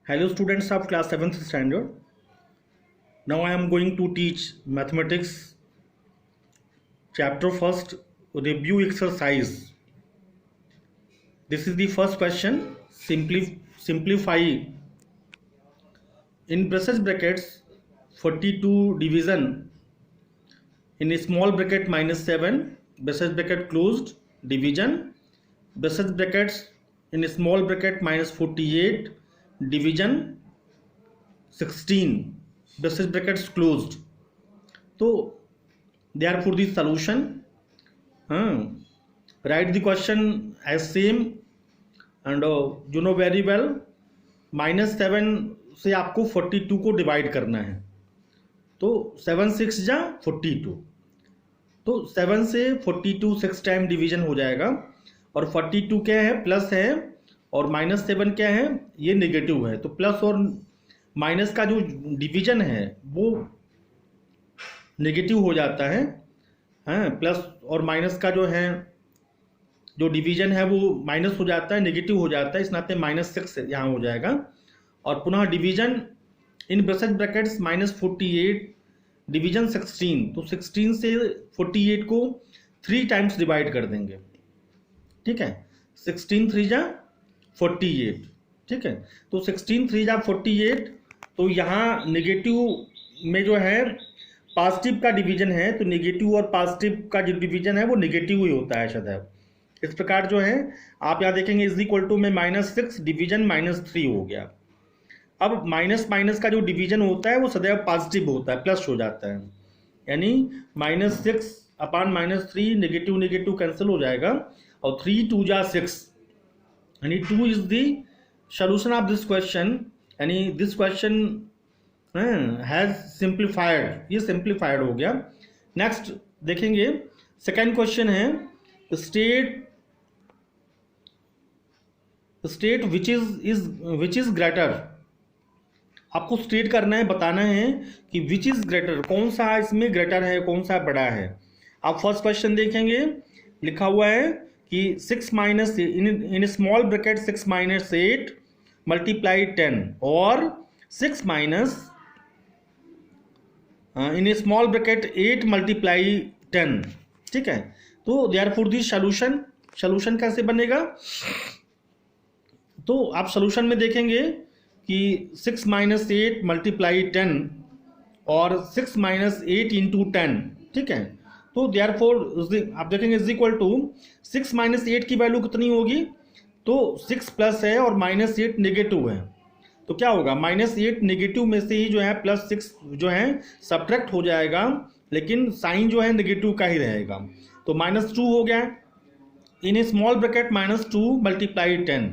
Hello students of class 7th standard. Now I am going to teach mathematics chapter first review exercise. This is the first question. Simplify in braces brackets 42 division in a small bracket minus 7 braces bracket closed division braces brackets in a small bracket minus 48 division 16 braces brackets closed. तो therefore the solution, write the question as same and you know very well -7 से आपको 42 को divide करना है. तो 7 6 जा 42, तो 7 से 42 6 टाइम डिवीजन हो जाएगा. और 42 क्या है, प्लस है, और -7 क्या है, ये नेगेटिव है. तो प्लस और माइनस का जो डिवीजन है वो नेगेटिव हो जाता है. प्लस और माइनस का जो है जो डिवीजन है वो माइनस हो जाता है, नेगेटिव हो जाता है. इस नाते -6 यहाँ हो जाएगा. और पुनः division in braces brackets -48 division 16, तो 16 से 48 को 3 टाइम्स डिवाइड कर देंगे. ठीक है, 16 3 जा 48. ठीक है, तो 16 3 जा 48. तो यहाँ नेगेटिव में जो है पॉजिटिव का डिवीजन है, तो नेगेटिव और पॉजिटिव का जो डिवीजन है वो नेगेटिव ही होता है सदैव. इस प्रकार जो है आप यहाँ देखेंगे इज इक्वल टू में -6 डिवीजन -3 हो गया. अब माइनस माइनस का जो डिवीजन होता है वो सदैव पॉजिटिव होता है, प्लस हो जाता है. यानी -6 अपान -3 नेगेटिव नेगेटिव कैंसिल हो जाएगा. और 3 2 जा 6, यानी 2 is the solution of this question. यानी दिस क्वेश्चन हैज सिंप्लीफाइड, ये सिंप्लीफाइड हो गया. नेक्स्ट देखेंगे सेकेंड क्वेश्चन है स्टेट विच इज ग्रेटर. आपको स्टेट करना है, बताना है कि विच इज ग्रेटर, कौन सा इसमें ग्रेटर है, कौन सा बड़ा है. आप फर्स्ट क्वेश्चन देखेंगे, लिखा हुआ है कि 6 माइनस इन स्मॉल ब्रैकेट 6 माइनस 8 मल्टीप्लाई 10 और 6 माइनस इन स्मॉल ब्रैकेट 8 मल्टीप्लाई 10. ठीक है, तो देयरफॉर दी सॉल्यूशन कैसे बनेगा. तो आप सॉल्यूशन में देखेंगे कि 6 माइनस 8 मल्टीप्लाई 10 और 6 माइनस 8 इंटू 10. ठीक है, तो देयरफॉर आप देखेंगे इज इक्वल टू 6 माइनस 8 की वैल्यू कितनी होगी, तो 6 प्लस है और -8 नेगेटिव है. तो क्या होगा, -8 नेगेटिव में से ही जो है +6 जो है सब्ट्रैक्ट हो जाएगा, लेकिन साइन जो है नेगेटिव का ही रहेगा. तो -2 हो गया इन ए स्मॉल ब्रैकेट -2 मल्टीप्लाई 10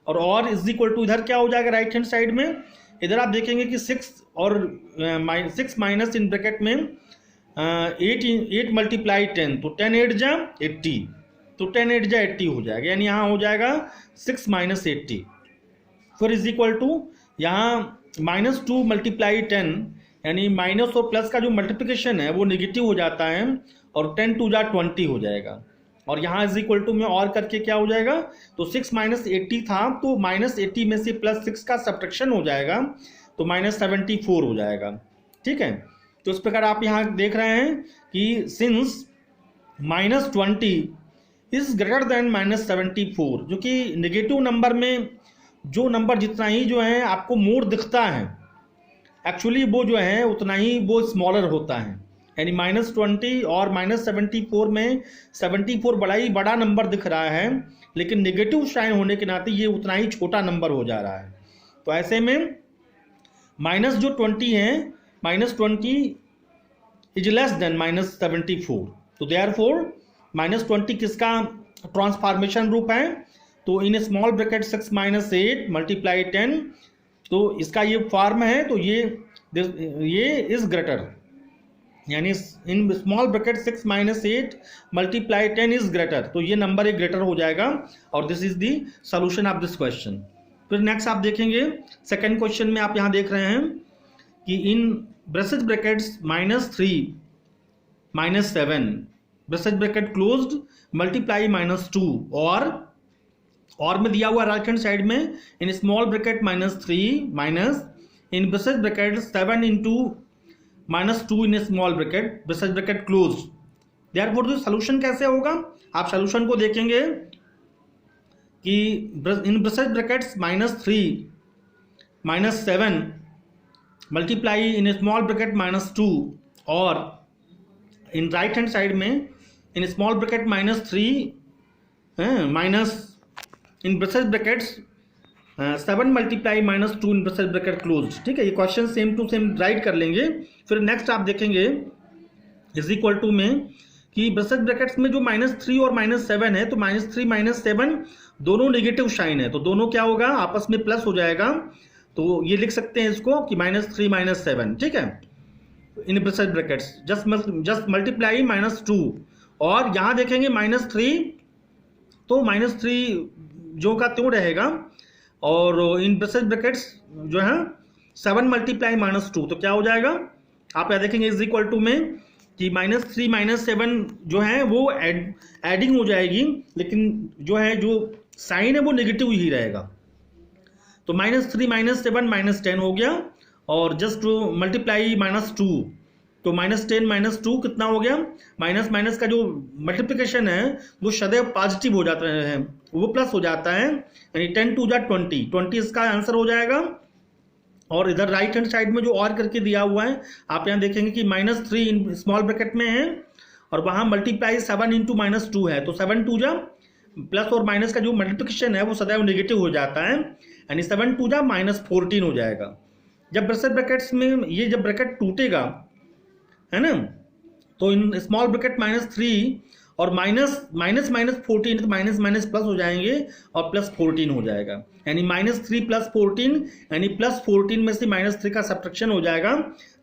और इज इक्वल टू इधर क्या हो जाएगा राइट हैंड साइड में. इधर आप देखेंगे कि 6 और 6 माइनस इन ब्रैकेट में 8 मल्टीप्लाई 10, तो 10 8 जा 80, तो 10 8 जा 80 हो जाएगा. यानी यहाँ हो जाएगा 6 माइनस 80. फिर इज इक्वल टू यहाँ -2 मल्टीप्लाई 10, यानी माइनस और प्लस का जो मल्टीप्लिकेशन है वो नेगेटिव हो जाता है और 10 2 जा 20 हो जाएगा. और यहाँ इज इक्वल टू में और करके क्या हो जाएगा, तो 6 माइनस 80 था, तो -80 में से +6 का सब्ट्रैक्शन हो जाएगा, तो -74 हो जाएगा. ठीक है, तो इस प्रकार आप यहाँ देख रहे हैं कि सिंस -20 इज ग्रेटर देन -74, जो कि नेगेटिव नंबर में जो नंबर जितना ही जो है आपको मोर दिखता है, एक्चुअली वो जो है उतना ही वो स्मॉलर होता है. यानी -20 और -74 में 74 बड़ा नंबर दिख रहा है, लेकिन नेगेटिव साइन होने के नाते ये उतना ही छोटा नंबर हो जा रहा है. तो ऐसे में माइनस जो 20 है, -20 इज लेस देन -74. तो देयरफॉर -20 किसका ट्रांसफॉर्मेशन रूप है, तो इन स्मॉल ब्रैकेट 6 माइनस 8 मल्टीप्लाई 10, तो इसका ये फॉर्म है. तो ये इज ग्रेटर, यानी इन small bracket 6 minus 8 multiply 10 is greater, तो ये नंबर एक ग्रेटर हो जाएगा. और this is the solution of this question. फिर नेक्स्ट आप देखेंगे सेकंड क्वेश्चन में आप यहाँ देख रहे हैं कि in braces brackets -3 -7 braces bracket closed multiply -2 और और में दिया हुआ राइट हैंड साइड में in small bracket -3 minus in braces bracket 7 into -2 in small bracket braces bracket close. Therefore जो सोल्यूशन कैसे होगा, आप सोल्यूशन को देखेंगे कि in braces brackets -3 -7 multiply in small bracket -2 और इन राइट हैंड साइड में in small bracket -3 minus in braces brackets 7 multiply -2 in braces bracket close. ठीक है, ये question same to same right कर लेंगे। फिर नेक्स्ट आप देखेंगे इज इक्वल टू में कि ब्रेसेस ब्रैकेट्स में जो -3 और -7 है, तो -3 -7 दोनों नेगेटिव साइन है, तो दोनों क्या होगा आपस में प्लस हो जाएगा। तो ये लिख सकते हैं इसको कि -3 -7। ठीक है, in braces brackets just multiply -2 और यहाँ देखेंगे -3 तो -3 जो का त्यों रहेगा और इन ब्रेसेस ब्रैकेट्स जो है 7 मल्टीप्लाई -2 तो क्या हो जाएगा आप यहाँ देखेंगे इज इक्वल टू में कि -3 -7 जो है वो एडिंग हो जाएगी, लेकिन जो है जो साइन है वो नेगेटिव ही रहेगा। तो -3 -7 -10 हो गया और जस्ट मल्टीप्लाई -2 तो -10 -2 कितना हो गया, माइनस माइनस का जो मल्टीप्लिकेशन है वो सदैव पॉजिटिव हो जाता है, वो प्लस हो जाता है, यानी 10 2 जा 20 इसका आंसर हो जाएगा। और इधर राइट हैंड साइड में जो और करके दिया हुआ है आप यहाँ देखेंगे कि -3 स्मॉल ब्रैकेट में है और वहाँ मल्टीप्लाई 7 इंटू -2 है, तो 7 2 जा प्लस और माइनस का जो मल्टीप्लिकेशन है वो सदैव नेगेटिव हो जाता है, यानी 7 2 जा -14 हो जाएगा। जब ब्रेसेस ब्रैकेट्स में ये जब ब्रैकेट टूटेगा है ना, तो इन स्मॉल ब्रैकेट -3 और -14 तो माइनस प्लस हो जाएंगे और +14 हो जाएगा, यानी -3 + 14 यानी +14 में से -3 का सब्ट्रैक्शन हो जाएगा,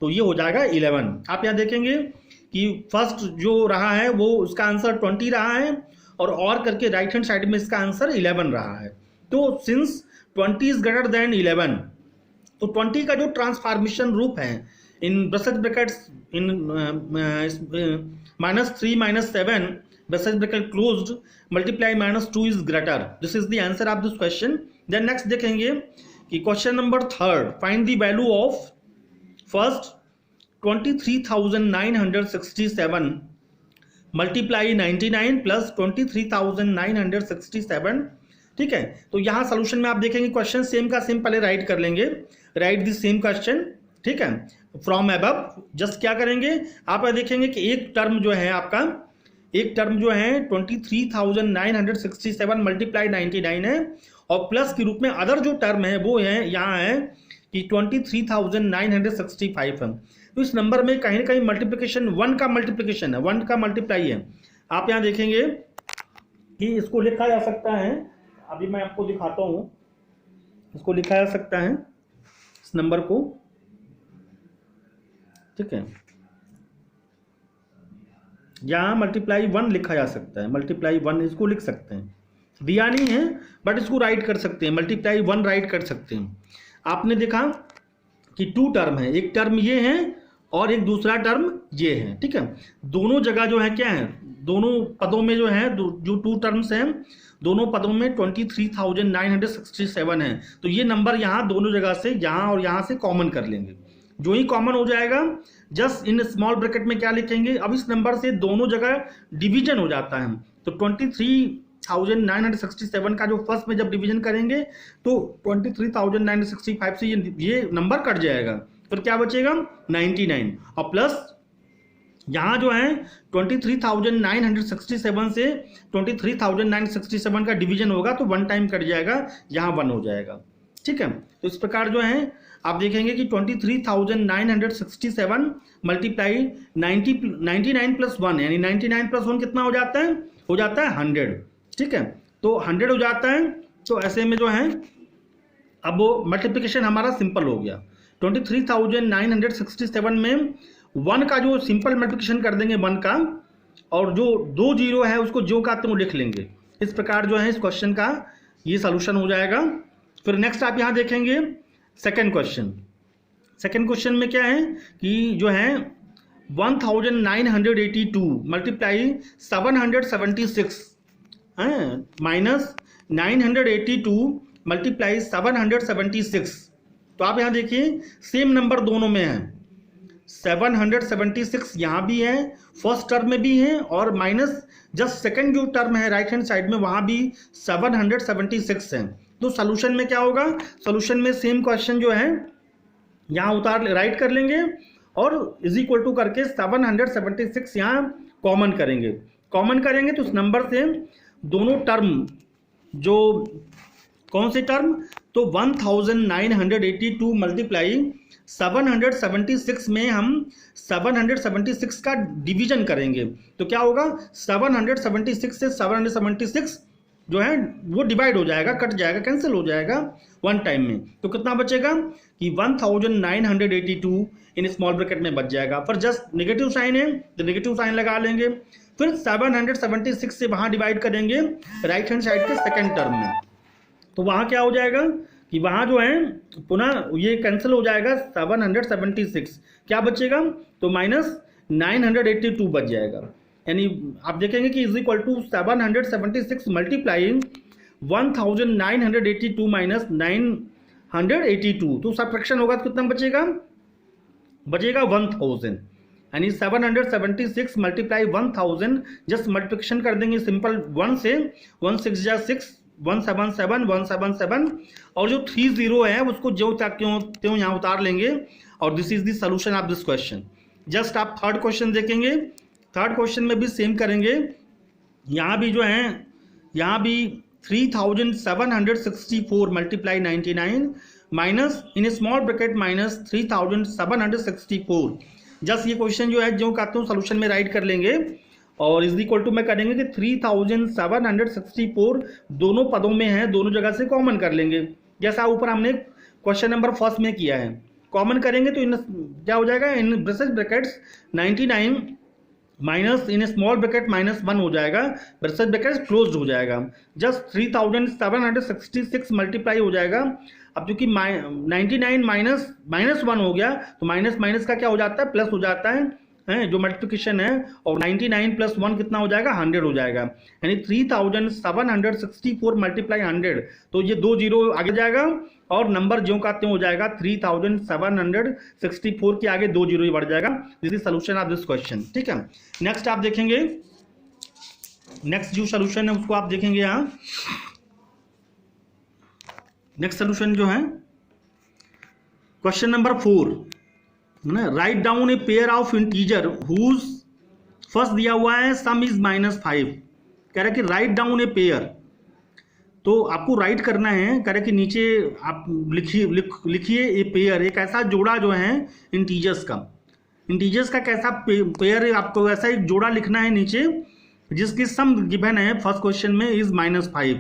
तो ये हो जाएगा 11। आप यहाँ देखेंगे कि फर्स्ट जो रहा है वो उसका आंसर 20 रहा है और करके राइट हैंड साइड में इसका आंसर 11 रहा है। तो सिंस 20 इज ग्रेटर देन 11 तो 20 का जो ट्रांसफॉर्मेशन रूप है in braces brackets in -3 -7 braces bracket closed multiply -2 is greater. This is the answer of this question. Then next देखेंगे कि question number 3 find the value of first 23,967 multiply 99 plus 23,967। ठीक है, तो यहाँ सोल्यूशन में आप देखेंगे क्वेश्चन सेम का सेम पहले राइट कर लेंगे, राइट द सेम क्वेश्चन। ठीक है, फ्रॉम अबव जस्ट क्या करेंगे आप यहाँ देखेंगे कि एक टर्म जो है आपका 23,967 मल्टीप्लाई 99 है और प्लस के रूप में अदर जो टर्म है वो है यहाँ है कि 23,965 है। तो इस नंबर में कहीं ना कहीं मल्टीप्लिकेशन 1 का मल्टीप्लिकेशन है, 1 का मल्टीप्लाई है। आप यहाँ देखेंगे कि इसको लिखा जा सकता है, अभी मैं आपको दिखाता हूँ, इसको लिखा जा सकता है इस नंबर को। ठीक है, यहाँ मल्टीप्लाई 1 लिखा जा सकता है, मल्टीप्लाई 1 इसको लिख सकते हैं, दिया नहीं है बट इसको राइट कर सकते हैं, मल्टीप्लाई 1 राइट कर सकते हैं। आपने देखा कि 2 टर्म है, एक टर्म ये है और एक दूसरा टर्म ये है। ठीक है, दोनों जगह जो है क्या है, दोनों पदों में जो है जो 2 टर्म्स हैं दोनों पदों में 23,967 है, तो ये नंबर यहाँ दोनों जगह से यहाँ और यहाँ से कॉमन कर लेंगे। जो ही कॉमन हो जाएगा जस्ट इन स्मॉल ब्रैकेट में क्या लिखेंगे, अब इस नंबर से दोनों जगह डिवीजन हो जाता है, तो 23,967 का जो फर्स्ट में जब डिवीजन करेंगे तो 23,965 से ये नंबर कट जाएगा, फिर क्या बचेगा 99 और प्लस यहाँ जो है 23,967 से 23,967 का डिवीजन होगा तो 1 टाइम कट जाएगा, यहाँ 1 हो जाएगा। ठीक है, तो इस प्रकार जो है आप देखेंगे कि 23,967 मल्टीप्लाई 99 + 1 यानी 99 + 1 कितना हो जाता है 100। ठीक है, तो 100 हो जाता है, तो ऐसे में जो है अब वो मल्टीप्लिकेशन हमारा सिंपल हो गया। 23,967 में 1 का जो सिंपल मल्टीप्लिकेशन कर देंगे 1 का, और जो 2 जीरो है उसको जो का तुम लिख लेंगे। इस प्रकार जो है इस क्वेश्चन का ये सॉल्यूशन हो जाएगा। फिर नेक्स्ट आप यहाँ देखेंगे सेकेंड क्वेश्चन में क्या है कि जो है 1982 मल्टीप्लाई 776 माइनस 982 मल्टीप्लाई 776। तो आप यहाँ देखिए सेम नंबर दोनों में है, 776 यहाँ भी है, फर्स्ट टर्म में भी है, और माइनस जस्ट सेकंड जो टर्म है राइट हैंड साइड में वहाँ भी 776 है। तो सोल्यूशन में क्या होगा, सोल्यूशन में सेम क्वेश्चन जो है यहाँ उतार राइट कर लेंगे और इज इक्वल टू करके 776 यहाँ कॉमन करेंगे। कॉमन करेंगे तो उस नंबर से दोनों टर्म, जो कौन से टर्म, तो 1982 मल्टीप्लाई 776 में हम 776 का डिवीजन करेंगे तो क्या होगा, 776 से 776 जो है वो डिवाइड हो जाएगा, कट जाएगा, कैंसिल हो जाएगा वन टाइम में। तो कितना बचेगा कि 1982 इन स्मॉल ब्रैकेट में बच जाएगा। पर जस्ट नेगेटिव साइन है तो नेगेटिव साइन लगा लेंगे, फिर 776 से वहां डिवाइड करेंगे राइट हैंड साइड के सेकंड टर्म में। तो वहां क्या हो जाएगा कि वहां जो है पुनः ये कैंसिल हो जाएगा, 776 क्या बचेगा, तो माइनस 982 बच जाएगा। यानी आप देखेंगे कि is equal to 776 multiplying 1982 minus 982, तो सब्ट्रैक्शन होगा तो कितना बचेगा, बचेगा 1000। यानी 776 मल्टीप्लाई 1000, जस्ट मल्टीप्लिकेशन कर देंगे सिंपल 1 से, 1 6 जा 6, 177 177, और जो 30 है उसको जो त्यों यहाँ उतार लेंगे, और this is the solution of this question. Just आप थर्ड क्वेश्चन देखेंगे, थर्ड क्वेश्चन में भी सेम करेंगे। यहाँ भी जो है, यहाँ भी 3764 मल्टीप्लाई 99 माइनस इन स्मॉल ब्रैकेट माइनस 3764। जस्ट ये क्वेश्चन जो है जो कहते हो सोल्यूशन में राइट कर लेंगे, और इज इक्वल टू में करेंगे कि 3764 दोनों पदों में है, दोनों जगह से कॉमन कर लेंगे, जैसा ऊपर हमने क्वेश्चन नंबर फर्स्ट में किया है। कॉमन करेंगे तो इन क्या हो जाएगा, in brackets 99 minus in small bracket minus 1 हो जाएगा, ब्रैकेट ब्रैकेट क्लोज हो जाएगा। जस्ट 3766 मल्टीप्लाई हो जाएगा। अब चूंकि 99 माइनस 1 हो गया तो माइनस माइनस का क्या हो जाता है, प्लस हो जाता है जो मल्टीप्लिकेशन है, और 99 प्लस 1 कितना हो जाएगा, 100 हो जाएगा। यानी 3764 मल्टीप्लाई 100, तो ये 2 जीरो आगे जाएगा और नंबर जो का त्यों हो जाएगा 3764 के आगे 2 जीरो ही बढ़ जाएगा। This is solution of this question. ठीक है, नेक्स्ट आप देखेंगे, नेक्स्ट जो सोल्यूशन है उसको आप देखेंगे यहाँ। नेक्स्ट सोल्यूशन जो है question number 4, write down a pair of integer whose first दिया हुआ है सम इज -5। कह रहा है कि राइट डाउन ए पेयर, तो आपको राइट करना है, कह रहा है कि नीचे आप लिखिए ए पेयर, एक ऐसा जोड़ा जो है इंटीजर्स का कैसा पेयर है, आपको ऐसा एक जोड़ा लिखना है नीचे जिसकी सम गिवन है फर्स्ट क्वेश्चन में इज -5।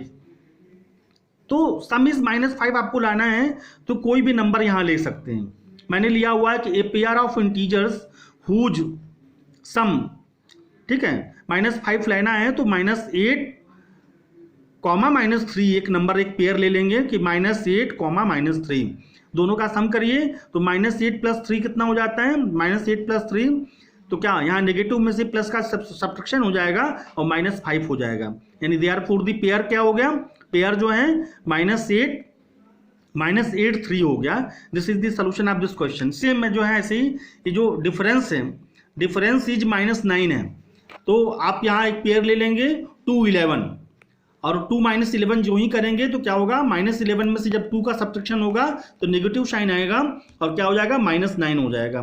तो सम इज -5 आपको लाना है, तो कोई भी नंबर यहां ले सकते हैं। मैंने लिया हुआ है कि a pair of integers whose sum, ठीक है, -5 लेना है तो -8 कॉमा -3 एक नंबर एक पेयर ले लेंगे कि -8 कॉमा -3 दोनों का सम करिए तो -8 प्लस 3 कितना हो जाता है, -8 प्लस 3, तो क्या यहाँ नेगेटिव में से प्लस का सब्ट्रैक्शन हो जाएगा और -5 हो जाएगा। यानी देयरफॉर द पेयर क्या हो गया, पेयर जो है -8 3 हो गया। This is the solution of this question. Same में जो है ऐसे ही ये जो डिफरेंस है, डिफरेंस इज -9 है, तो आप यहाँ एक पेयर ले लेंगे 2 11, और 2 -11 जो ही करेंगे तो क्या होगा, -11 में से जब 2 का सब्ट्रैक्शन होगा तो नेगेटिव साइन आएगा और क्या हो जाएगा, -9 हो जाएगा।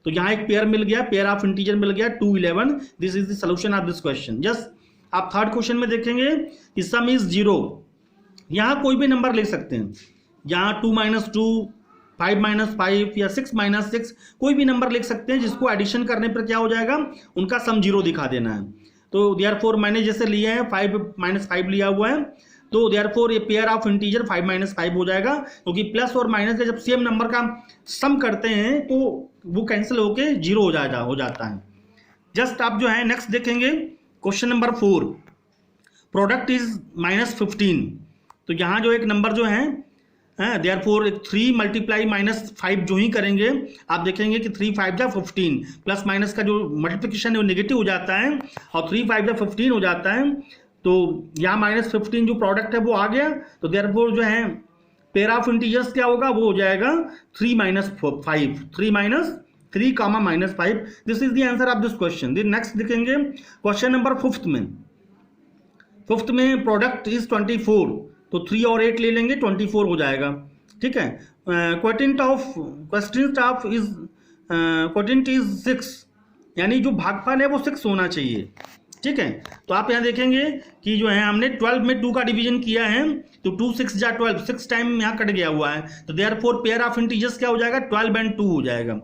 तो यहाँ एक पेयर मिल गया, पेयर ऑफ इंटीजर मिल गया 2 11। This is the solution of this question. Just आप थर्ड क्वेश्चन में देखेंगे कि सम इज 0, यहाँ कोई भी नंबर ले सकते हैं, यहाँ 2 - 2 5 - 5 या 6 - 6 कोई भी नंबर लिख सकते हैं, जिसको एडिशन करने पर क्या हो जाएगा, उनका सम 0 दिखा देना है। तो देयरफॉर मैंने जैसे लिया है 5 - 5 लिया हुआ है, तो देयरफॉर ये पेयर ऑफ इंटीजर 5 - 5 हो जाएगा, क्योंकि प्लस और माइनस का जब सेम नंबर का सम करते हैं तो वो कैंसिल होके 0 हो जाता है। जस्ट आप जो है नेक्स्ट देखेंगे क्वेश्चन नंबर 4, प्रोडक्ट इज -15। तो यहाँ जो एक नंबर जो है देयरफॉर 3 मल्टीप्लाई -5 जो ही करेंगे आप देखेंगे कि 3 5 जा 15, प्लस माइनस का जो मल्टीप्लिकेशन है वो नेगेटिव हो जाता है और 3 5 जा 15 हो जाता है। तो यहाँ -15 जो प्रोडक्ट है वो आ गया, तो देयरफॉर जो है पेयर ऑफ इंटीजर्स क्या होगा, वो हो जाएगा 3 - 5, 3 comma -5। This is the answer of this question. Next देखेंगे क्वेश्चन नंबर 5th में। 5th में प्रोडक्ट इज 24, तो 3 और 8 ले लेंगे, 24 हो जाएगा। ठीक है, क्वोटिएंट इज 6, यानी जो भागफल है वो 6 होना चाहिए। ठीक है, तो आप यहाँ देखेंगे कि जो है हमने 12 में 2 का डिवीजन किया है, तो 2 6 जा 12, 6 टाइम यहाँ कट गया हुआ है, तो देयरफॉर पेयर ऑफ इंटीजर्स क्या हो जाएगा, 12 and 2 हो जाएगा।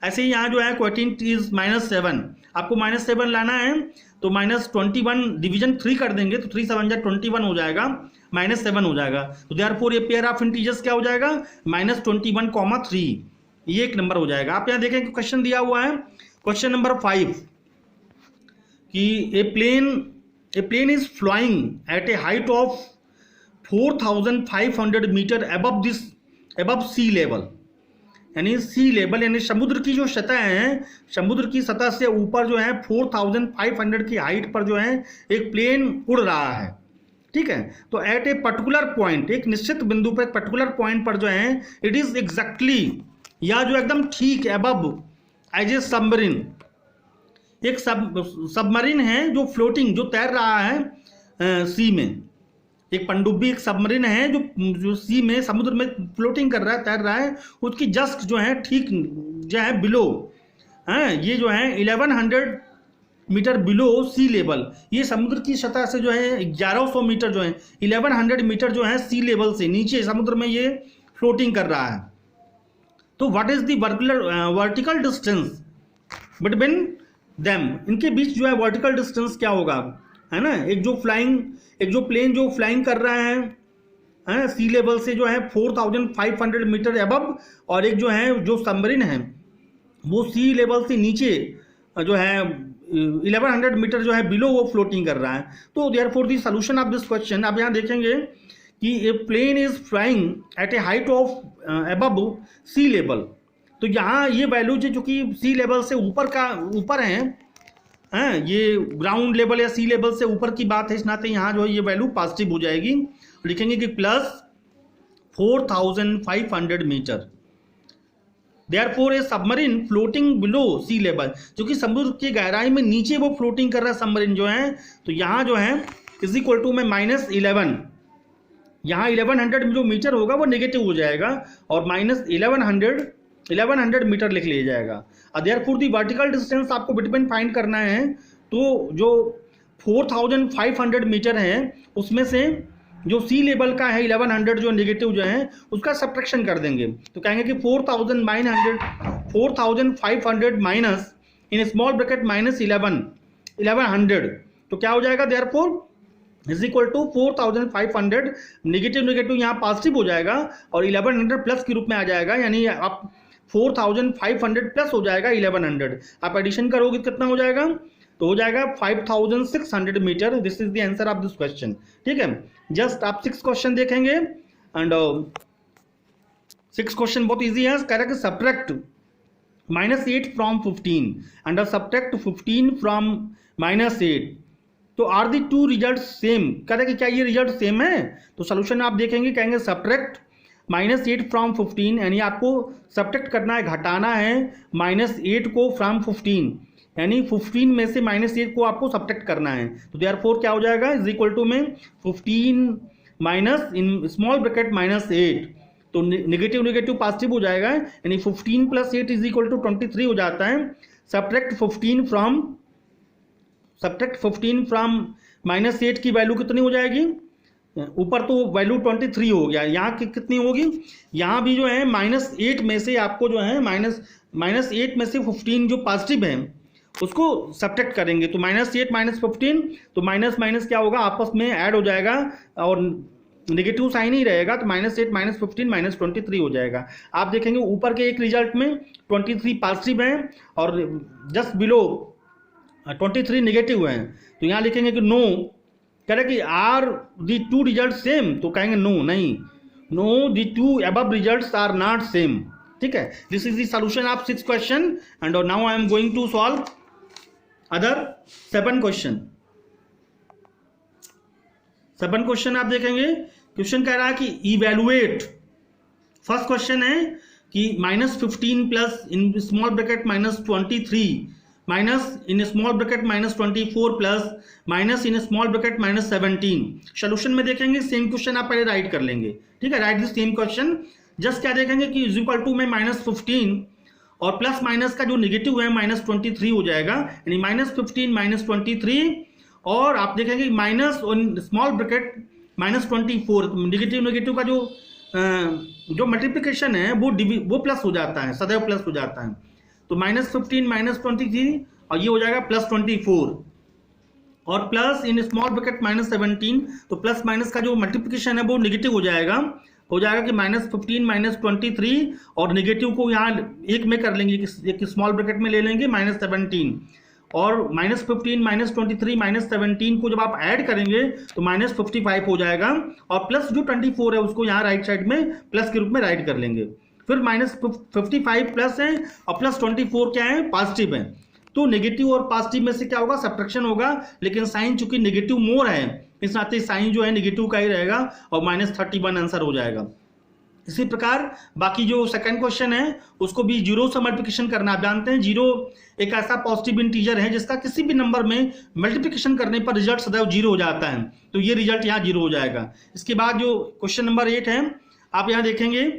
ऐसे ही यहाँ जो है क्वोटिएंट इज -7, आपको -7 लाना है, तो -21 डिवीजन 3 कर देंगे, तो 3 7 जा 21 हो जाएगा, -7 हो जाएगा। तो देयरफॉर ये पेयर ऑफ इंटीजर्स क्या हो जाएगा, -21, 3, ये एक नंबर हो जाएगा। आप यहाँ देखें क्वेश्चन दिया हुआ है, क्वेश्चन नंबर 5, कि a plane is flying at a height of 4500 metre above sea level, यानी सी लेवल यानी समुद्र की जो सतह है, समुद्र की सतह से ऊपर जो है 4500 की हाइट पर जो है एक प्लेन उड़ रहा है। ठीक है, तो एट ए पर्टिकुलर पॉइंट, एक निश्चित बिंदु पर, एक पर्टिकुलर पॉइंट पर जो है इट इज एग्जैक्टली, या जो एकदम ठीक अबव एज ए सबमरीन, एक सबमरीन है जो फ्लोटिंग, जो तैर रहा है सी में, एक पनडुब्बी, एक सबमरीन है जो सी में, समुद्र में फ्लोटिंग कर रहा है, तैर रहा है, उसकी जस्ट जो है ठीक जो है बिलो है, ये जो है 1100 मीटर बिलो सी लेवल, ये समुद्र की सतह से जो है 1100 मीटर जो है 1100 मीटर जो है सी लेवल से नीचे समुद्र में ये फ्लोटिंग कर रहा है। तो what is the vertical distance between them, इनके बीच जो है वर्टिकल डिस्टेंस क्या होगा, है ना। एक जो प्लेन जो फ्लाइंग कर रहा है सी लेवल से जो है 4500 मीटर अबव, और एक जो है जो सबमरीन है वो सी लेवल से नीचे जो है 1100 मीटर जो है बिलो वो फ्लोटिंग कर रहा है। तो therefore the solution of this question, आप यहाँ देखेंगे कि a plane is flying at a height of above sea level, तो यहाँ ये वैल्यू जो कि सी लेवल से ऊपर हैं, ये ग्राउंड लेवल या सी लेवल से ऊपर की बात है, इस नाते यहाँ जो है ये वैल्यू पॉजिटिव हो जाएगी। लिखेंगे कि +4500 मीटर। देयरफॉर ए सबमरीन फ्लोटिंग बिलो सी लेवल, जो कि समुद्र की गहराई में नीचे वो फ्लोटिंग कर रहा है सबमरीन जो है, तो यहाँ जो है इज इक्वल टू में -11, यहाँ 1100 जो मीटर होगा वो नेगेटिव हो जाएगा, और -1100 मीटर लिख लिया जाएगा। देयरफॉर दी वर्टिकल डिस्टेंस आपको बिटवीन फाइंड करना है, तो जो 4500 मीटर है उसमें से जो सी लेवल का है 1100 जो नेगेटिव जो है उसका सब्ट्रैक्शन कर देंगे, तो कहेंगे कि 4500 माइनस इन स्मॉल ब्रैकेट -1100, तो क्या हो जाएगा, therefore is equal to 4500, negative यहाँ पॉजिटिव हो जाएगा और 1100 प्लस के रूप में आ जाएगा, यानी आप 4500 प्लस हो जाएगा 1100, आप एडिशन करोगे कितना हो जाएगा, तो हो जाएगा 5600 metre. This is the answer of this question. ठीक है, जस्ट आप 6 क्वेश्चन देखेंगे, एंड 6 क्वेश्चन बहुत इजी है। कह रहा है कि subtract -8 from 15 and subtract 15 from -8, तो are the two result same. कह रहा है कि क्या ये रिजल्ट सेम है, तो सोल्यूशन आप देखेंगे, कहेंगे सब्ट्रैक्ट -8 फ्रॉम 15, यानी आपको सब्ट्रैक्ट करना है, घटाना है -8 को फ्रॉम 15, यानी 15 में से -8 को आपको सब्ट्रैक्ट करना है, तो देयरफॉर क्या हो जाएगा, इज इक्वल टू में 15 माइनस इन स्मॉल ब्रैकेट -8, तो नेगेटिव पॉजिटिव हो जाएगा, यानी 15 + 8 इज इक्वल टू 23 हो जाता है। सब्ट्रैक्ट 15 फ्रॉम -8 की वैल्यू कितनी हो जाएगी, ऊपर तो वैल्यू 23 हो गया, यहाँ की कितनी होगी, यहाँ भी जो है -8 में से आपको जो है -8 में से 15 जो पॉजिटिव है उसको सब्ट्रैक्ट करेंगे, तो -8 - 15, तो माइनस क्या होगा, आपस में ऐड हो जाएगा और नेगेटिव साइन ही रहेगा, तो -8 - 15 -23 हो जाएगा। आप देखेंगे ऊपर के एक रिजल्ट में 23 पॉजिटिव है और जस्ट बिलो 23 नेगेटिव है, तो यहाँ लिखेंगे कि नो, कह रहे कि are the two result same, तो कहेंगे no the two above results are not same. ठीक है, this is the solution of 6 question, and now I am going to solve other 7 question. Second question आप देखेंगे, question कह रहा है कि इवेलुएट, फर्स्ट क्वेश्चन है कि -15 प्लस इन स्मॉल ब्रैकेट -23 माइनस इन स्मॉल ब्रैकेट -24 प्लस माइनस इन स्मॉल ब्रैकेट -17। सोल्यूशन में देखेंगे सेम क्वेश्चन आप पहले राइट कर लेंगे, ठीक है, right this same question. Just क्या देखेंगे कि इज इक्वल टू में -15 और प्लस माइनस का जो नेगेटिव है -23 हो जाएगा, यानी -15 -23 और आप देखेंगे minus small bracket -24, negative negative का जो मल्टीप्लिकेशन है वो प्लस हो जाता है, सदैव प्लस हो जाता है। तो -15 -23 और ये हो जाएगा +24 और प्लस इन स्मॉल ब्रैकेट -17, तो प्लस माइनस का जो मल्टीप्लिकेशन है वो नेगेटिव हो जाएगा कि -15 -23 और नेगेटिव को यहाँ एक में कर लेंगे, एक स्मॉल ब्रैकेट में ले लेंगे -17 और -15 -23 -17 को जब आप ऐड करेंगे तो -55 हो जाएगा और प्लस जो 24 है उसको यहाँ राइट साइड में प्लस के रूप में राइट कर लेंगे। फिर -55 प्लस है और +24 क्या है, पॉजिटिव है। तो नेगेटिव और पॉजिटिव में से क्या होगा, सब्ट्रैक्शन होगा, लेकिन साइन चूंकि नेगेटिव मोर है इस नाते साइन जो है नेगेटिव का ही रहेगा और -31 आंसर हो जाएगा। इसी प्रकार बाकी जो सेकंड क्वेश्चन है उसको भी जीरो से मल्टीप्लिकेशन करना। आप जानते हैं जीरो एक ऐसा पॉजिटिव इंटीजर है जिसका किसी भी नंबर में मल्टीप्लिकेशन करने पर रिजल्ट सदैव जीरो हो जाता है, तो ये रिजल्ट यहाँ जीरो हो जाएगा। इसके बाद जो क्वेश्चन नंबर 8 है, आप यहाँ देखेंगे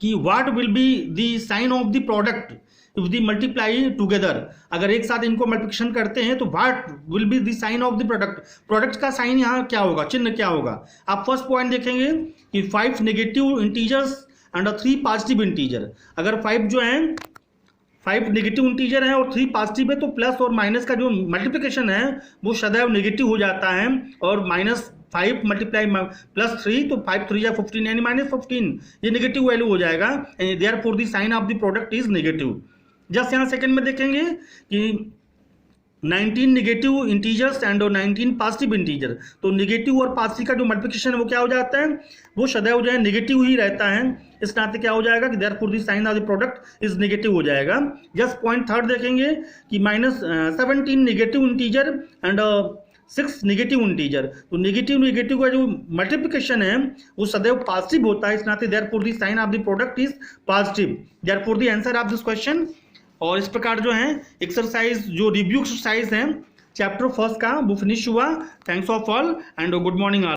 कि what will be the sign of the product if the multiply together. अगर एक साथ इनको मल्टीप्लिकेशन करते हैं तो what will be the sign of the product, product का साइन यहाँ क्या होगा, चिन्ह क्या होगा। आप फर्स्ट पॉइंट देखेंगे कि 5 negative integers and 3 positive integer. अगर 5 जो है 5 नेगेटिव इंटीजर है और 3 पॉजिटिव है तो प्लस और माइनस का जो मल्टीप्लिकेशन है वो सदैव नेगेटिव हो जाता है और -5 मल्टीप्लाई +3 तो 5 3 या 15 यानी -15, ये नेगेटिव वैल्यू हो जाएगा। Therefore the sign of the product is negative. Just यहाँ सेकंड में देखेंगे कि 19 negative integers and 19 positive integer, तो नेगेटिव और पॉजिटिव का जो मल्टीप्लिकेशन है वो क्या हो जाता है, वो सदैव जो है नेगेटिव ही रहता है। इस नाते क्या हो जाएगा कि therefore the sign of the product is negative हो जाएगा। जस्ट पॉइंट थर्ड देखेंगे कि -17 negative integer and 6 negative integer, तो नेगेटिव का जो मल्टीप्लिकेशन है वो सदैव पॉजिटिव होता है। इस नाते therefore the sign of the product is positive, therefore the answer of this question. और इस प्रकार जो है एक्सरसाइज जो रिव्यू एक्सरसाइज है चैप्टर फर्स्ट का वो फिनिश हुआ। Thanks of all and good morning all.